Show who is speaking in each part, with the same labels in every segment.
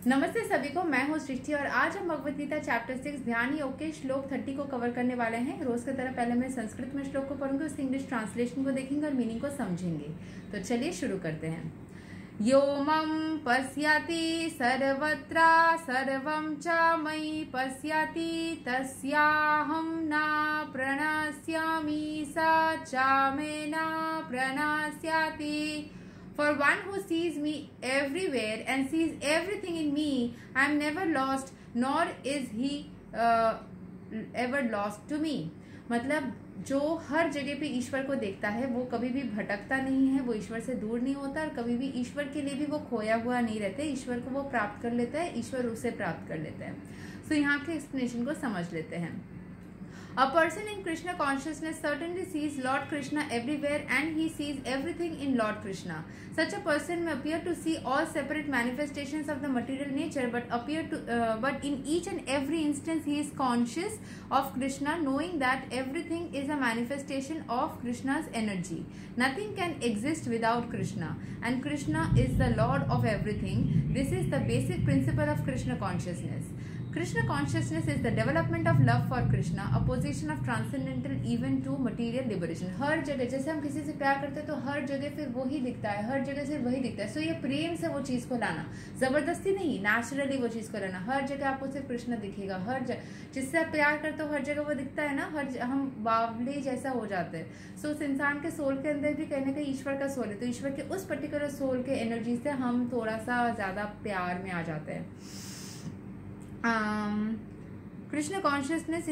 Speaker 1: नमस्ते सभी को, मैं हूँ सृष्टि और आज हम भगवत गीता चैप्टर 6 ध्यान योग के श्लोक 30 को कवर करने वाले हैं। रोज की तरह पहले मैं संस्कृत में श्लोक को पढ़ूंगी, उसकी इंग्लिश ट्रांसलेशन को देखेंगे और मीनिंग को समझेंगे। तो चलिए शुरू करते हैं। यो मम पश्यति सर्वत्र सर्वं च मयि पश्यति तस्याहं न प्रणश्यामि स च मे न प्रणश्यति। For one who sees me everywhere and sees everything in me, I am never lost, nor is he ever lost to me. मतलब जो हर जगह पे ईश्वर को देखता है वो कभी भी भटकता नहीं है, वो ईश्वर से दूर नहीं होता और कभी भी ईश्वर के लिए भी वो खोया हुआ नहीं रहता। ईश्वर को वो प्राप्त कर लेता है, ईश्वर उसे प्राप्त कर लेता है। तो यहाँ के एक्सप्लेनेशन को समझ लेते हैं। A person in Krishna consciousness certainly sees Lord Krishna everywhere and he sees everything in Lord Krishna. Such a person may appear to see all separate manifestations of the material nature, but in each and every instance he is conscious of Krishna, knowing that everything is a manifestation of Krishna's energy. Nothing can exist without Krishna, and Krishna is the Lord of everything. This is the basic principle of Krishna consciousness. Krishna consciousness is the development of love for Krishna, a position of transcendental even to material liberation. हर जगह जैसे हम किसी से प्यार करते हैं तो हर जगह फिर वही दिखता है, हर जगह सिर्फ वही दिखता है। सो ये प्रेम से वो चीज़ को लाना, जबरदस्ती नहीं, नेचुरली वो चीज़ को लाना। हर जगह आपको सिर्फ कृष्ण दिखेगा, हर जगह जिससे आप प्यार करते हो हर जगह वो दिखता है ना। हम बावली जैसा हो जाते हैं। सो उस इंसान के सोल के अंदर भी कहीं ना कहीं ईश्वर का सोल है, तो ईश्वर के उस पर्टिकुलर सोल के एनर्जी से हम थोड़ा सा ज़्यादा प्यार में आ जाते हैं। Krishna consciousness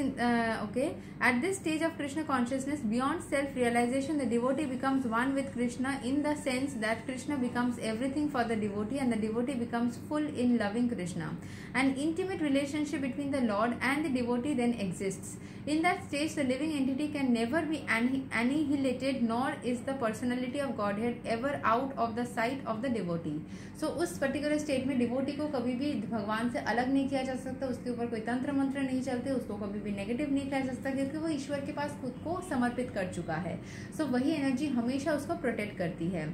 Speaker 1: at this stage of Krishna consciousness, beyond self-realization, the devotee becomes one with Krishna in the sense that Krishna becomes everything for the devotee and the devotee becomes full in loving Krishna. An intimate relationship between the Lord and the devotee then exists. In that stage, the living entity can never be annihilated, nor is the personality of Godhead ever out of the sight of the devotee. So उस particular state में devotee को कभी भी भगवान से अलग नहीं किया जा सकता, उसके ऊपर कोई तंत्र मंत्र नहीं चलते, उसको कभी भी नेगेटिव नहीं कहा जा सकता क्योंकि वो ईश्वर के पास खुद को समर्पित कर चुका है। सो वही एनर्जी हमेशा उसको प्रोटेक्ट करती है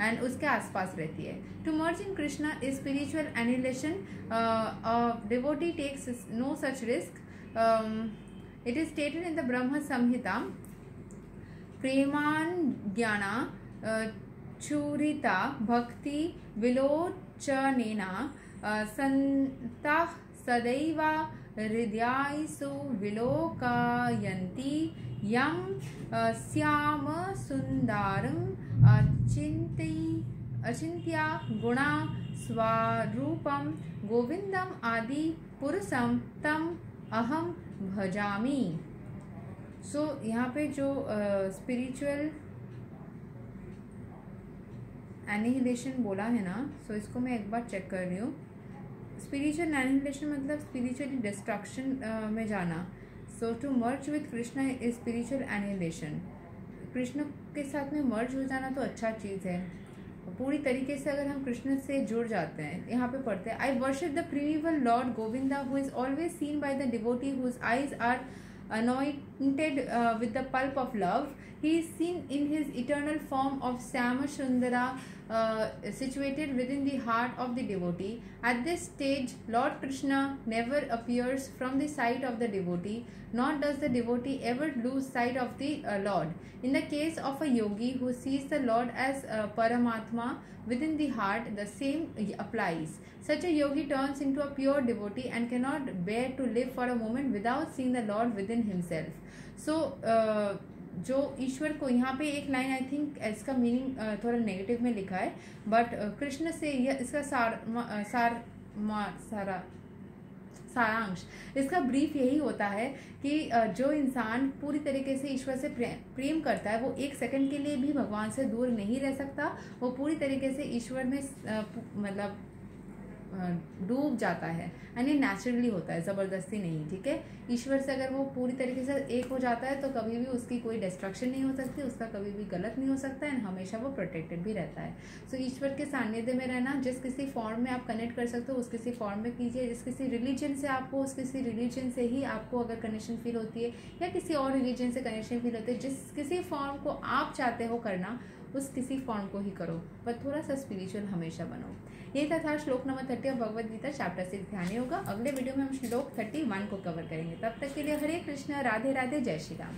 Speaker 1: एंड उसके आसपास रहती है। To merge in Krishna is spiritual annihilation, devotee takes no such risk. It is stated in the Brahma Samhita, Preman Jnana Churita Bhakti Vilochanena Santah Sadaiva Hridayasu Vilokayanti Yam Syama Sundaram Achintya Guna Swarupam Govindam Adi Purusam Tam अहम भजामी। सो यहाँ पे जो spiritual annihilation बोला है ना, सो इसको मैं एक बार चेक कर रही हूँ। स्पिरिचुअल एनिहिलेशन मतलब स्पिरिचुअली डिस्ट्रक्शन में जाना। So to merge with Krishna is spiritual annihilation. Krishna के साथ में मर्ज हो जाना तो अच्छा चीज़ है। पूरी तरीके से अगर हम कृष्ण से जुड़ जाते हैं, यहाँ पे पढ़ते हैं, I worship the primeval Lord Govinda who is always seen by the devotee whose eyes are anointed with the pulp of love. He is seen in his eternal form of Syama Sundara, situated within the heart of the devotee. At this stage, Lord Krishna never appears from the sight of the devotee, nor does the devotee ever lose sight of the Lord. In the case of a yogi who sees the Lord as Paramatma within the heart, the same applies. Such a yogi turns into a pure devotee and cannot bear to live for a moment without seeing the Lord within himself. So, जो ईश्वर को यहाँ पे एक line, I think इसका meaning थोड़ा negative में लिखा है, बट कृष्ण से यह इसका सारांश, इसका ब्रीफ यही होता है कि जो इंसान पूरी तरीके से ईश्वर से प्रेम करता है वो एक सेकंड के लिए भी भगवान से दूर नहीं रह सकता। वो पूरी तरीके से ईश्वर में मतलब डूब जाता है एंड ये नेचुरली होता है, ज़बरदस्ती नहीं। ठीक है, ईश्वर से अगर वो पूरी तरीके से एक हो जाता है तो कभी भी उसकी कोई डिस्ट्रक्शन नहीं हो सकती, उसका कभी भी गलत नहीं हो सकता एंड हमेशा वो प्रोटेक्टेड भी रहता है। सो ईश्वर के सानिध्य में रहना, जिस किसी फॉर्म में आप कनेक्ट कर सकते हो उस किसी फॉर्म में कीजिए। जिस किसी रिलीजन से आपको, उस किसी रिलीजन से ही आपको अगर कनेक्शन फील होती है या किसी और रिलीजन से कनेक्शन फील होती है, जिस किसी फॉर्म को आप चाहते हो करना उस किसी फॉर्म को ही करो, पर थोड़ा सा स्पिरिचुअल हमेशा बनो। ये था श्लोक number 30 of Bhagavad Gita chapter 6 Dhyana yoga. अगले वीडियो में हम श्लोक 31 को कवर करेंगे। तब तक के लिए हरे कृष्ण, राधे राधे, जय श्री राम।